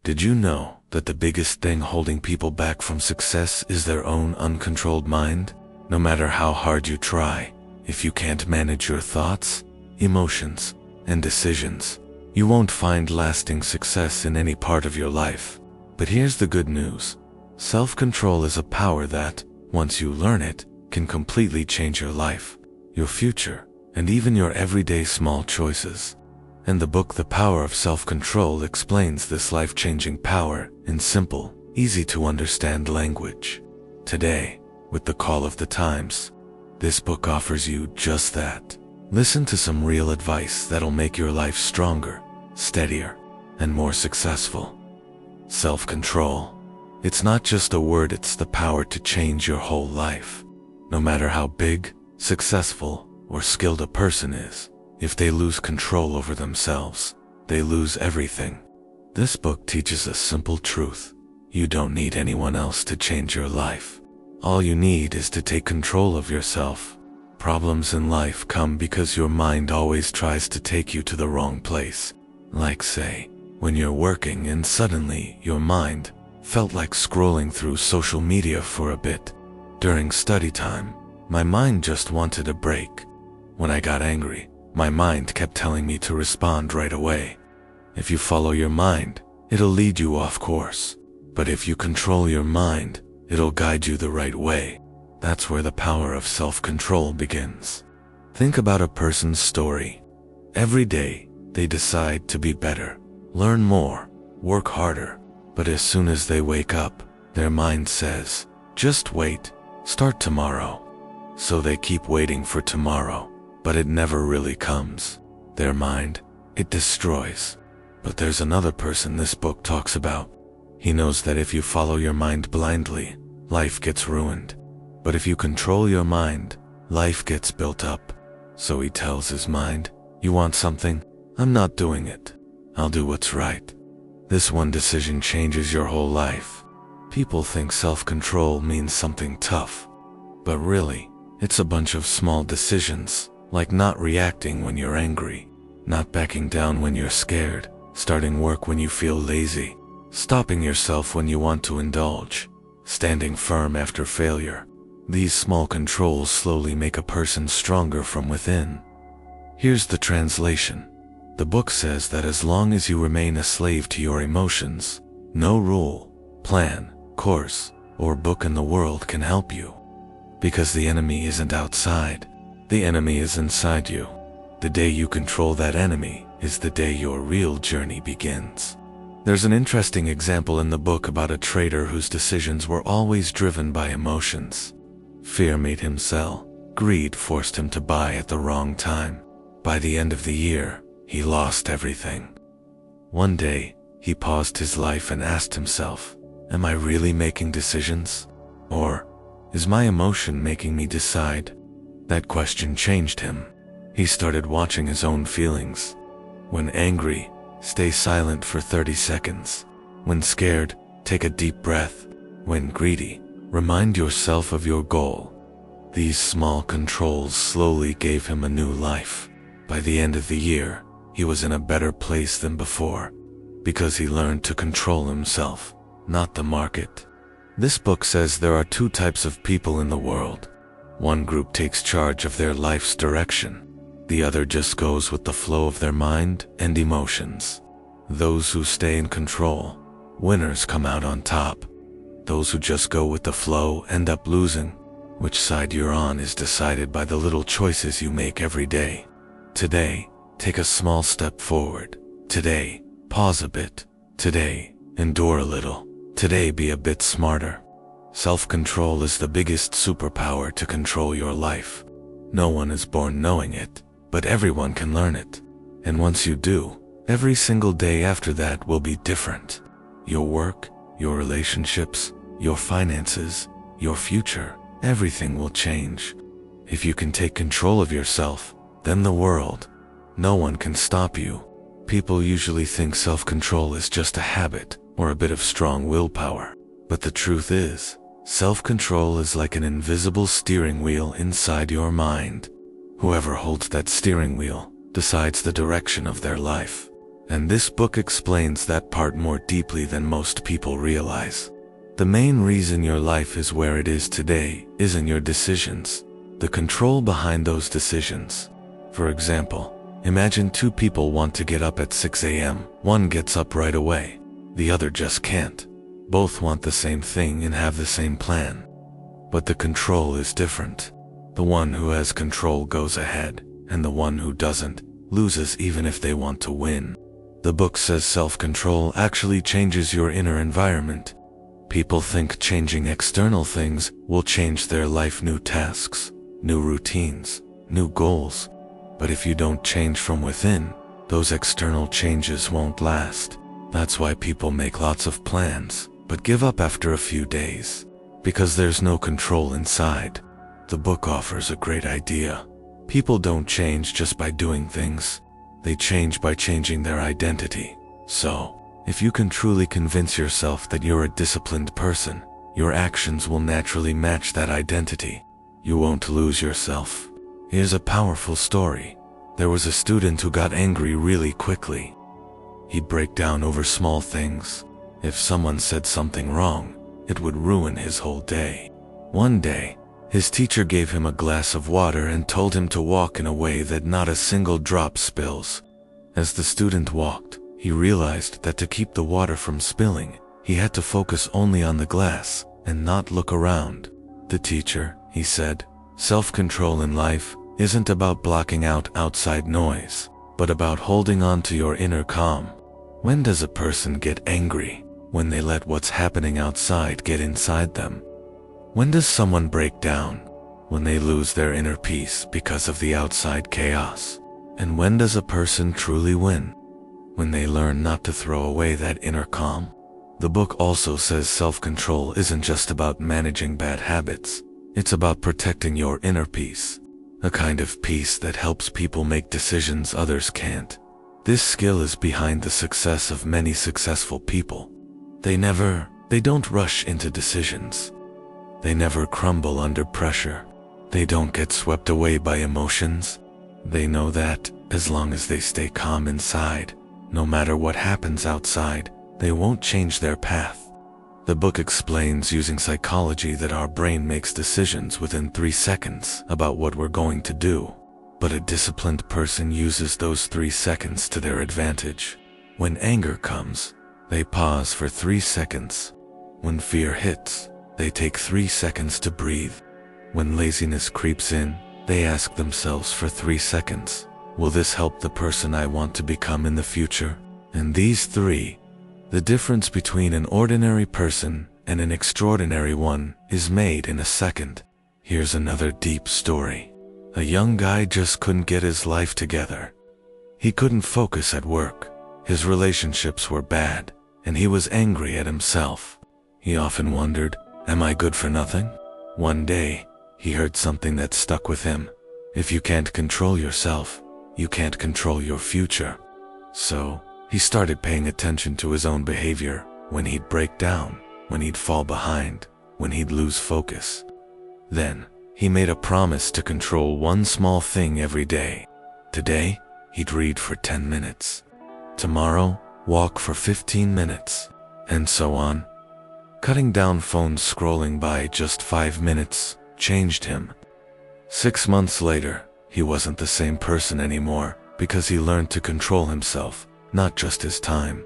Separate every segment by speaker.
Speaker 1: Did you know that the biggest thing holding people back from success is their own uncontrolled mind? No matter how hard you try, if you can't manage your thoughts, emotions, and decisions, you won't find lasting success in any part of your life. But here's the good news. Self-control is a power that, once you learn it, can completely change your life, your future, and even your everyday small choices. And the book The Power of Self-Control explains this life-changing power in simple, easy-to-understand language. Today, with the call of the times, this book offers you just that. Listen to some real advice that'll make your life stronger, steadier, and more successful. Self-control. It's not just a word, it's the power to change your whole life. No matter how big, successful, or skilled a person is, if they lose control over themselves, they lose everything. This book teaches a simple truth. You don't need anyone else to change your life. All you need is to take control of yourself. Problems in life come because your mind always tries to take you to the wrong place. Like say, when you're working and suddenly your mind felt like scrolling through social media for a bit. During study time, my mind just wanted a break. When I got angry, my mind kept telling me to respond right away. If you follow your mind, it'll lead you off course. But if you control your mind, it'll guide you the right way. That's where the power of self-control begins. Think about a person's story. Every day, they decide to be better, learn more, work harder. But as soon as they wake up, their mind says, just wait, start tomorrow. So they keep waiting for tomorrow. But it never really comes. Their mind, it destroys. But there's another person this book talks about. He knows that if you follow your mind blindly, life gets ruined. But if you control your mind, life gets built up. So he tells his mind, you want something? I'm not doing it. I'll do what's right. This one decision changes your whole life. People think self-control means something tough. But really, it's a bunch of small decisions. Like not reacting when you're angry, not backing down when you're scared, starting work when you feel lazy, stopping yourself when you want to indulge, standing firm after failure. These small controls slowly make a person stronger from within. Here's the translation. The book says that as long as you remain a slave to your emotions, no rule, plan, course, or book in the world can help you. Because the enemy isn't outside. The enemy is inside you. The day you control that enemy is the day your real journey begins. There's an interesting example in the book about a trader whose decisions were always driven by emotions. Fear made him sell. Greed forced him to buy at the wrong time. By the end of the year, he lost everything. One day, he paused his life and asked himself, am I really making decisions? Or is my emotion making me decide? That question changed him. He started watching his own feelings. When angry, stay silent for 30 seconds. When scared, take a deep breath. When greedy, remind yourself of your goal. These small controls slowly gave him a new life. By the end of the year, he was in a better place than before, because he learned to control himself, not the market. This book says there are two types of people in the world. One group takes charge of their life's direction. The other just goes with the flow of their mind and emotions. Those who stay in control, winners come out on top. Those who just go with the flow end up losing. Which side you're on is decided by the little choices you make every day. Today, take a small step forward. Today, pause a bit. Today, endure a little. Today, be a bit smarter. Self-control is the biggest superpower to control your life. No one is born knowing it, but everyone can learn it. And once you do, every single day after that will be different. Your work, your relationships, your finances, your future, everything will change. If you can take control of yourself, then the world. No one can stop you. People usually think self-control is just a habit or a bit of strong willpower. But the truth is, self-control is like an invisible steering wheel inside your mind. Whoever holds that steering wheel decides the direction of their life. And this book explains that part more deeply than most people realize. The main reason your life is where it is today isn't your decisions, the control behind those decisions. For example, imagine two people want to get up at 6 a.m. One gets up right away. The other just can't. Both want the same thing and have the same plan. But the control is different. The one who has control goes ahead, and the one who doesn't loses even if they want to win. The book says self-control actually changes your inner environment. People think changing external things will change their life, new tasks, new routines, new goals. But if you don't change from within, those external changes won't last. That's why people make lots of plans, but give up after a few days. Because there's no control inside. The book offers a great idea. People don't change just by doing things. They change by changing their identity. So, if you can truly convince yourself that you're a disciplined person, your actions will naturally match that identity. You won't lose yourself. Here's a powerful story. There was a student who got angry really quickly. He'd break down over small things. If someone said something wrong, it would ruin his whole day. One day, his teacher gave him a glass of water and told him to walk in a way that not a single drop spills. As the student walked, he realized that to keep the water from spilling, he had to focus only on the glass and not look around. The teacher, he said, self-control in life isn't about blocking out outside noise, but about holding on to your inner calm. When does a person get angry? When they let what's happening outside get inside them. When does someone break down? When they lose their inner peace because of the outside chaos. And when does a person truly win? When they learn not to throw away that inner calm. The book also says self-control isn't just about managing bad habits. It's about protecting your inner peace. A kind of peace that helps people make decisions others can't. This skill is behind the success of many successful people. They don't rush into decisions. They never crumble under pressure. They don't get swept away by emotions. They know that, as long as they stay calm inside, no matter what happens outside, they won't change their path. The book explains using psychology that our brain makes decisions within 3 seconds about what we're going to do. But a disciplined person uses those 3 seconds to their advantage. When anger comes, they pause for 3 seconds. When fear hits, they take 3 seconds to breathe. When laziness creeps in, they ask themselves for 3 seconds, will this help the person I want to become in the future? And these 3, the difference between an ordinary person and an extraordinary one is made in a second. Here's another deep story. A young guy just couldn't get his life together. He couldn't focus at work. His relationships were bad, and he was angry at himself. He often wondered, am I good for nothing? One day, he heard something that stuck with him. If you can't control yourself, you can't control your future. So, he started paying attention to his own behavior, when he'd break down, when he'd fall behind, when he'd lose focus. Then, he made a promise to control one small thing every day. Today, he'd read for 10 minutes. Tomorrow, walk for 15 minutes. And so on. Cutting down phone scrolling by just 5 minutes changed him. 6 months later, he wasn't the same person anymore because he learned to control himself, not just his time.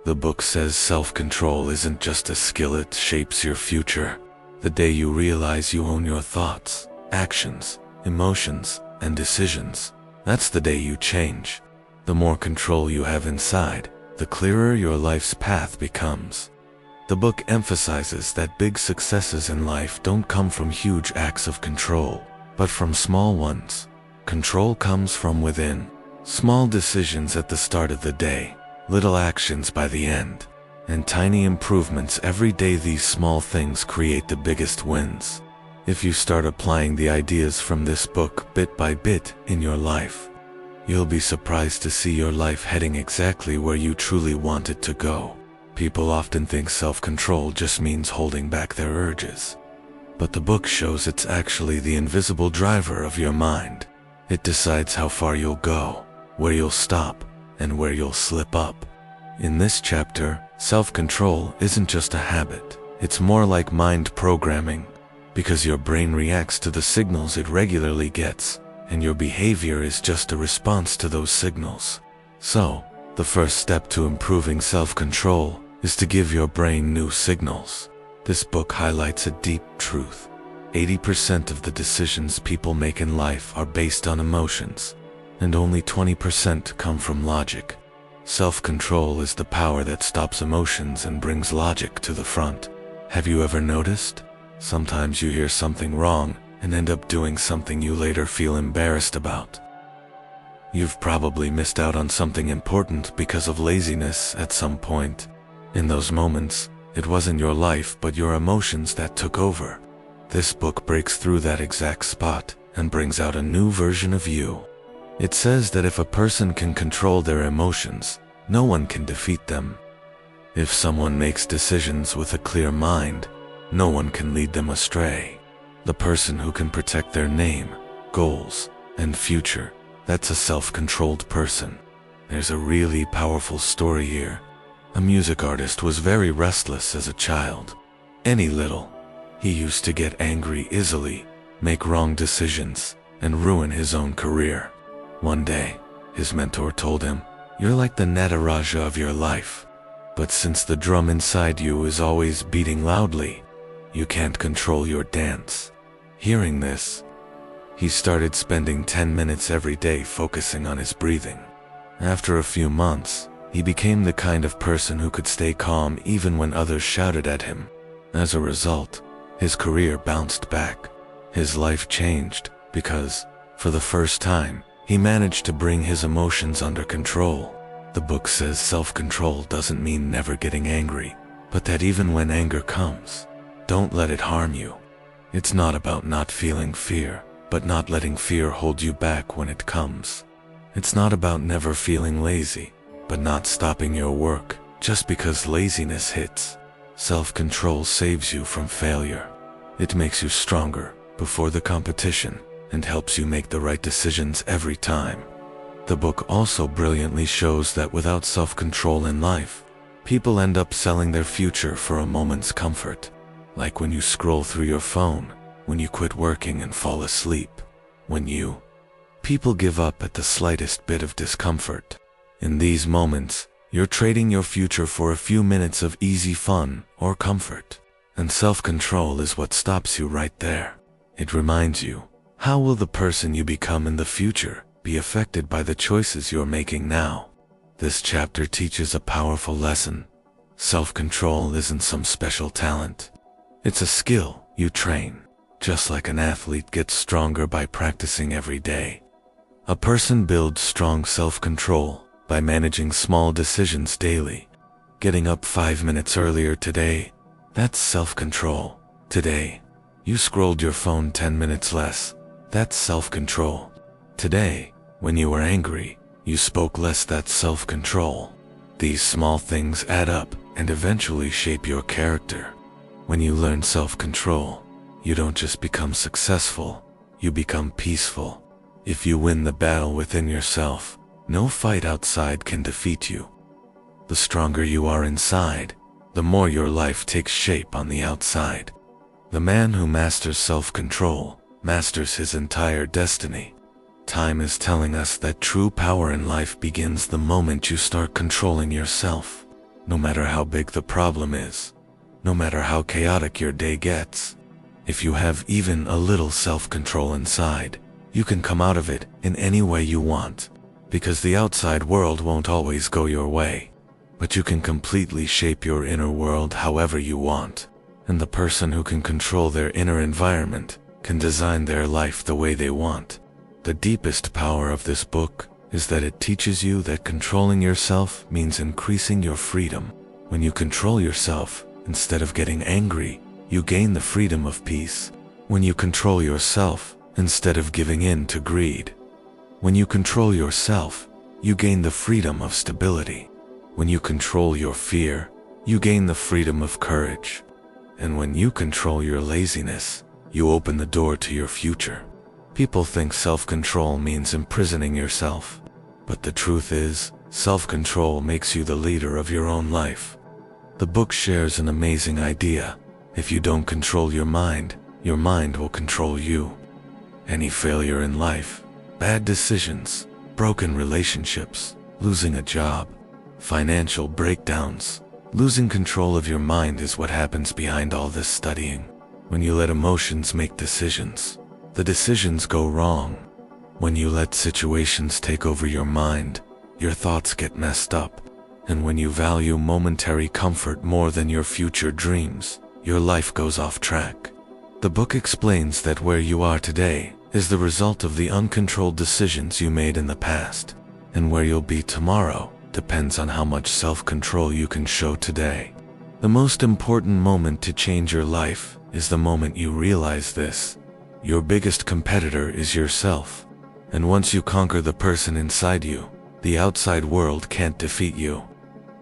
Speaker 1: The book says self-control isn't just a skill, it shapes your future. The day you realize you own your thoughts, actions, emotions, and decisions, that's the day you change. The more control you have inside, the clearer your life's path becomes. The book emphasizes that big successes in life don't come from huge acts of control, but from small ones. Control comes from within. Small decisions at the start of the day, little actions by the end, and tiny improvements every day. These small things create the biggest wins. If you start applying the ideas from this book bit by bit in your life, you'll be surprised to see your life heading exactly where you truly want it to go. People often think self-control just means holding back their urges. But the book shows it's actually the invisible driver of your mind. It decides how far you'll go, where you'll stop, and where you'll slip up. In this chapter, self-control isn't just a habit. It's more like mind programming, because your brain reacts to the signals it regularly gets, and your behavior is just a response to those signals. So, the first step to improving self-control is to give your brain new signals. This book highlights a deep truth. 80% of the decisions people make in life are based on emotions, and only 20% come from logic. Self-control is the power that stops emotions and brings logic to the front. Have you ever noticed? Sometimes you hear something wrong and end up doing something you later feel embarrassed about. You've probably missed out on something important because of laziness at some point. In those moments, it wasn't your life but your emotions that took over. This book breaks through that exact spot and brings out a new version of you. It says that if a person can control their emotions, no one can defeat them. If someone makes decisions with a clear mind, no one can lead them astray. The person who can protect their name, goals, and future, that's a self-controlled person. There's a really powerful story here. A music artist was very restless as a child. Any little. He used to get angry easily, make wrong decisions, and ruin his own career. One day, his mentor told him, "You're like the Nataraja of your life. But since the drum inside you is always beating loudly, you can't control your dance." Hearing this, he started spending 10 minutes every day focusing on his breathing. After a few months, he became the kind of person who could stay calm even when others shouted at him. As a result, his career bounced back. His life changed because, for the first time, he managed to bring his emotions under control. The book says self-control doesn't mean never getting angry, but that even when anger comes, don't let it harm you. It's not about not feeling fear, but not letting fear hold you back when it comes. It's not about never feeling lazy, but not stopping your work just because laziness hits. Self-control saves you from failure. It makes you stronger before the competition and helps you make the right decisions every time. The book also brilliantly shows that without self-control in life, people end up selling their future for a moment's comfort. Like when you scroll through your phone, when you quit working and fall asleep, people give up at the slightest bit of discomfort. In these moments, you're trading your future for a few minutes of easy fun or comfort. And self-control is what stops you right there. It reminds you, how will the person you become in the future be affected by the choices you're making now? This chapter teaches a powerful lesson. Self-control isn't some special talent. It's a skill you train, just like an athlete gets stronger by practicing every day. A person builds strong self-control by managing small decisions daily. Getting up 5 minutes earlier today, that's self-control. Today, you scrolled your phone 10 minutes less. That's self-control. Today, when you were angry, you spoke less. That's self-control. These small things add up and eventually shape your character. When you learn self-control, you don't just become successful, you become peaceful. If you win the battle within yourself, no fight outside can defeat you. The stronger you are inside, the more your life takes shape on the outside. The man who masters self-control masters his entire destiny. Time is telling us that true power in life begins the moment you start controlling yourself. No matter how big the problem is, no matter how chaotic your day gets, if you have even a little self-control inside, you can come out of it in any way you want. Because the outside world won't always go your way, but you can completely shape your inner world however you want. And the person who can control their inner environment can design their life the way they want. The deepest power of this book is that it teaches you that controlling yourself means increasing your freedom. When you control yourself, instead of getting angry, you gain the freedom of peace. When you control yourself, instead of giving in to greed. When you control yourself, you gain the freedom of stability. When you control your fear, you gain the freedom of courage. And when you control your laziness, you open the door to your future. People think self-control means imprisoning yourself. But the truth is, Self-control makes you the leader of your own life. The book shares an amazing idea. If you don't control your mind will control you. Any failure in life, bad decisions, broken relationships, losing a job, financial breakdowns, losing control of your mind is what happens behind all this studying. When you let emotions make decisions, the decisions go wrong. When you let situations take over your mind, your thoughts get messed up. And when you value momentary comfort more than your future dreams, your life goes off track. The book explains that where you are today is the result of the uncontrolled decisions you made in the past, and where you'll be tomorrow depends on how much self-control you can show today. The most important moment to change your life is the moment you realize this. Your biggest competitor is yourself, and once you conquer the person inside you, the outside world can't defeat you.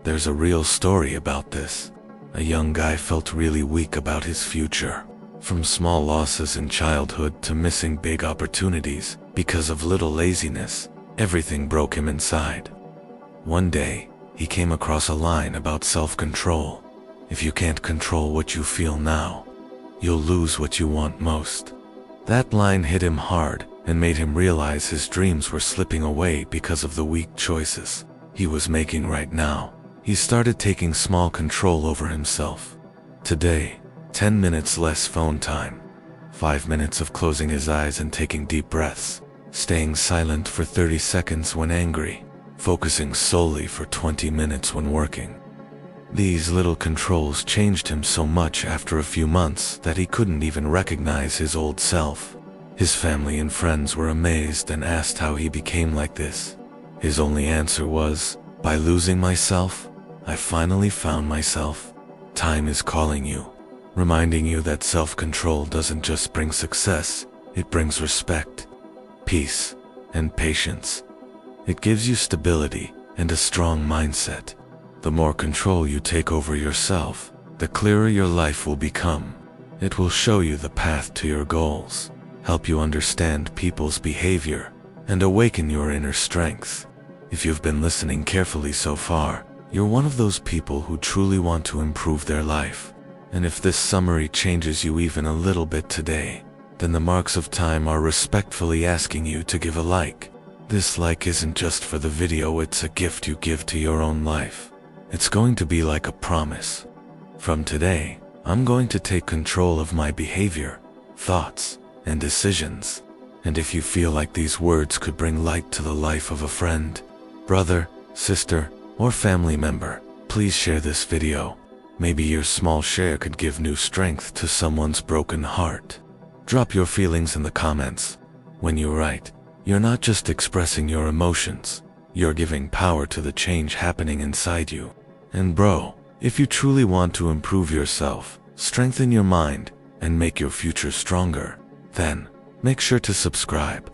Speaker 1: There's a real story about this. A young guy felt really weak about his future. From small losses in childhood to missing big opportunities because of little laziness, everything broke him inside. One day, he came across a line about self-control. If you can't control what you feel now, you'll lose what you want most. That line hit him hard and made him realize his dreams were slipping away because of the weak choices he was making right now. He started taking small control over himself. Today, 10 minutes less phone time, 5 minutes of closing his eyes and taking deep breaths, staying silent for 30 seconds when angry, focusing solely for 20 minutes when working. These little controls changed him so much after a few months that he couldn't even recognize his old self. His family and friends were amazed and asked how he became like this. His only answer was, "By losing myself, I finally found myself." Time is calling you, reminding you that self-control doesn't just bring success, it brings respect, peace, and patience. It gives you stability and a strong mindset. The more control you take over yourself, the clearer your life will become. It will show you the path to your goals, help you understand people's behavior, and awaken your inner strength. If you've been listening carefully so far, you're one of those people who truly want to improve their life. And if this summary changes you even a little bit today, then the marks of time are respectfully asking you to give a like. This like isn't just for the video, it's a gift you give to your own life. It's going to be like a promise. From today, I'm going to take control of my behavior, thoughts, and decisions. And if you feel like these words could bring light to the life of a friend, brother, sister, or family member, please share this video. Maybe your small share could give new strength to someone's broken heart. Drop your feelings in the comments. When you write, you're not just expressing your emotions, you're giving power to the change happening inside you. And bro, if you truly want to improve yourself, strengthen your mind, and make your future stronger, then make sure to subscribe.